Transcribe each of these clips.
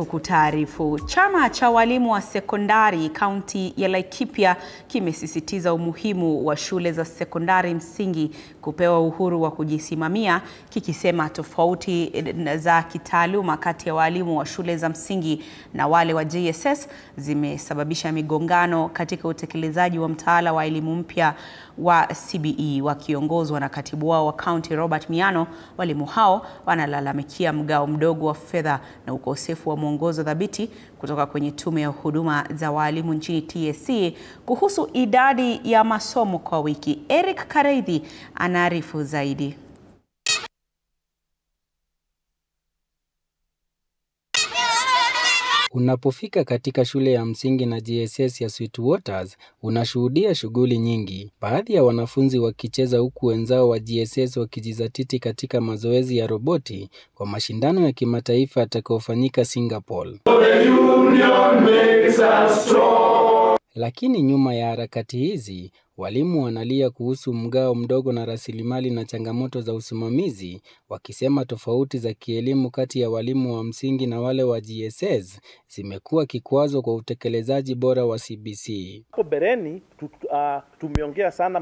kukutaarifu. Chama cha walimu wa sekondari kaunti ya Laikipia kimesisitiza umuhimu wa shule za sekondari msingi kupewa uhuru wa kujisimamia, kikisema tofauti za kitaaluma kati ya walimu wa shule za msingi na wale wa JSS zimesababisha migongano katika utekelezaji wa mtaala wa elimu mpya wa CBE. Wakiongozwa na katibu wao wa kaunti Robert Miano, walimu hao wanalalamikia mgao mdogo wa fedha na ukosefu wa mwongozo thabiti kutoka kwenye tume ya huduma za walimu nchini TSC kuhusu idadi ya masomo kwa wiki. Eric Kareithi anaarifu zaidi. Unapofika katika shule ya msingi na JSS ya Sweetwaters, unashuhudia shughuli nyingi. Baadhi ya wanafunzi wakicheza huku wenzao wa JSS wakijizatiti katika mazoezi ya roboti kwa mashindano ya kimataifa yatakayofanyika Singapore. Lakini nyuma ya harakati hizi, walimu wanalia kuhusu mgao mdogo na rasilimali na changamoto za usimamizi, wakisema tofauti za kielimu kati ya walimu wa msingi na wale wa JSS zimekuwa kikwazo kwa utekelezaji bora wa CBC. Hapo bereni tumeongea sana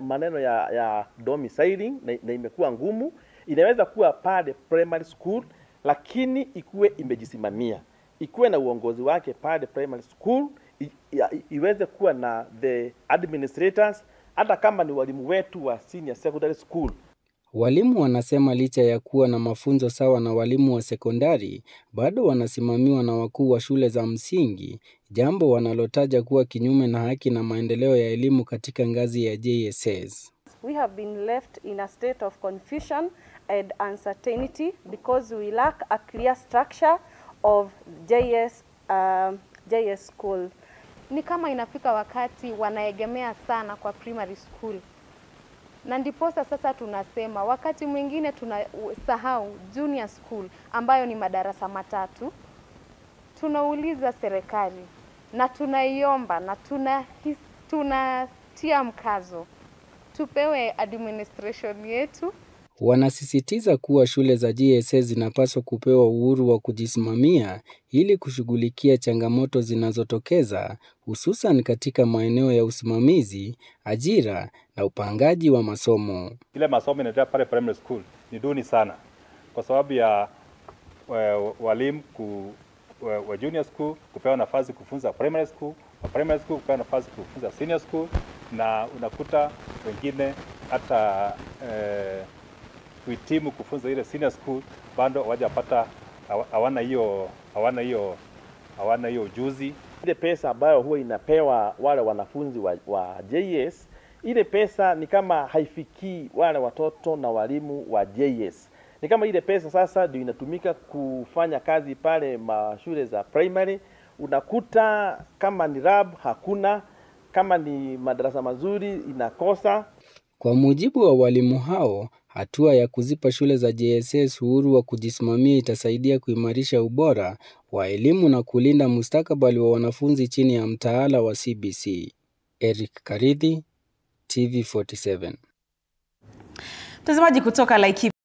maneno ya domiciling na imekuwa ngumu. Inaweza kuwa pale primary school, lakini ikuwe imejisimamia. Ikuwe na uongozi wake pale primary school, iweze kuwa na the administrators, hata kama ni walimu wetu wa senior secondary school. Walimu wanasema licha ya kuwa na mafunzo sawa na walimu wa sekondari, bado wanasimamiwa na wakuu wa shule za msingi, jambo wanalotaja kuwa kinyume na haki na maendeleo ya elimu katika ngazi ya JSS. We have been left in a state of confusion and uncertainty because we lack a clear structure of JS school. Ni kama inafika wakati wanaegemea sana kwa primary school. Na ndiposa sasa tunasema wakati mwingine tunasahau junior school ambayo ni madarasa matatu. Tunauliza serikali na tunaiomba na tunatia mkazo tupewe administration yetu. Wanasisitiza kuwa shule za JSS zinapaswa kupewa uhuru wa kujisimamia ili kushughulikia changamoto zinazotokeza, hususan katika maeneo ya usimamizi, ajira na upangaji wa masomo. Ile masomo inaendelea pale primary school ni duni sana kwa sababu ya walimu wa junior school kupewa nafasi kufunza primary school, wa primary school kupewa nafasi kufunza senior school, na unakuta wengine hata kuhitimu kufunza ile senior school bado hawajapata, hawana hiyo ujuzi. Ile pesa ambayo huwa inapewa wale wanafunzi wa JS, ile pesa ni kama haifikii wale watoto na walimu wa JS. Ni kama ile pesa sasa ndio inatumika kufanya kazi pale mashule za primary. Unakuta kama ni lab hakuna, kama ni madarasa mazuri inakosa. Kwa mujibu wa walimu hao, hatua ya kuzipa shule za JSS uhuru wa kujisimamia itasaidia kuimarisha ubora wa elimu na kulinda mustakabali wa wanafunzi chini ya mtaala wa CBC. Eric Kareithi, TV47. Mtazamaji kutoka Laikipia.